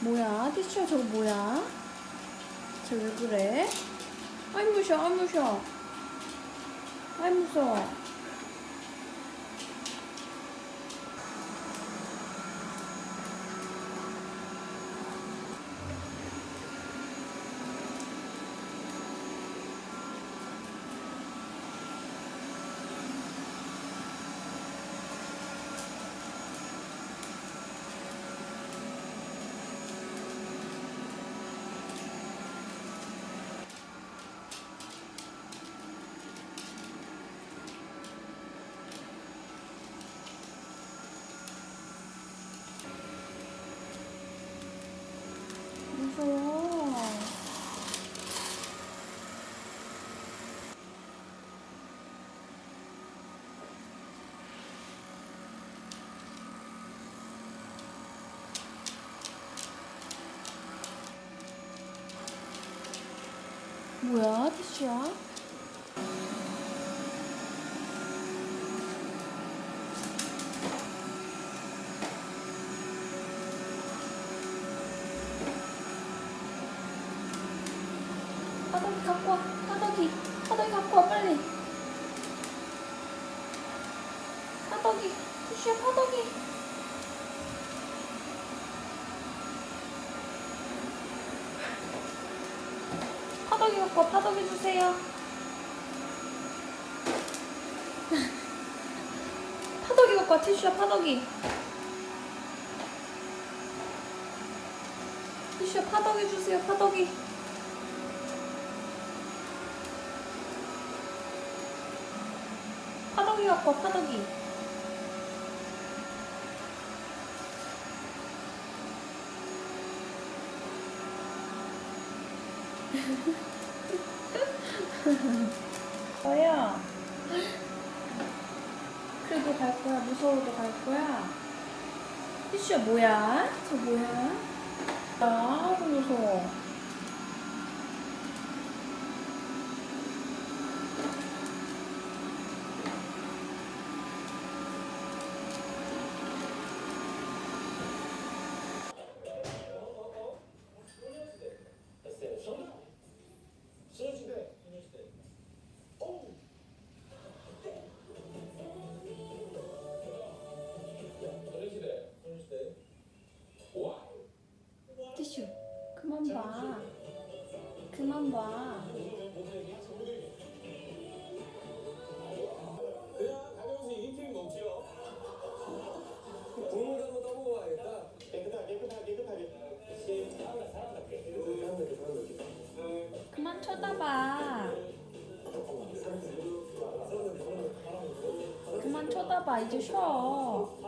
뭐야? 티슈야 저거 뭐야? 쟤 왜 그래? 아이 무셔, 아이 무셔. 아이 무서워. 무서워. 뭐야, 티슈야? 파덕이 갖고 와. 파덕이 갖고 와, 빨리. 파덕이, 티슈야, 파덕이. 파덕이 갖고 와, 파덕이 주세요. 파덕이 갖고 와, 티슈야, 파덕이. 티슈야, 파덕이 주세요, 파덕이. 파덕이 갖고 와, 파덕이. 뭐야? 그래도 갈 거야? 무서워도 갈 거야? 티슈야, 뭐야? 저 뭐야? 아, 무서워. 티슈, 그만 봐. 그만 봐. 그냥 가면서 인생 넘치요. 국물도 떠보고 와야겠다. 깨끗하게. 그만 쳐다봐. 그만 쳐다봐. 이제 쉬어.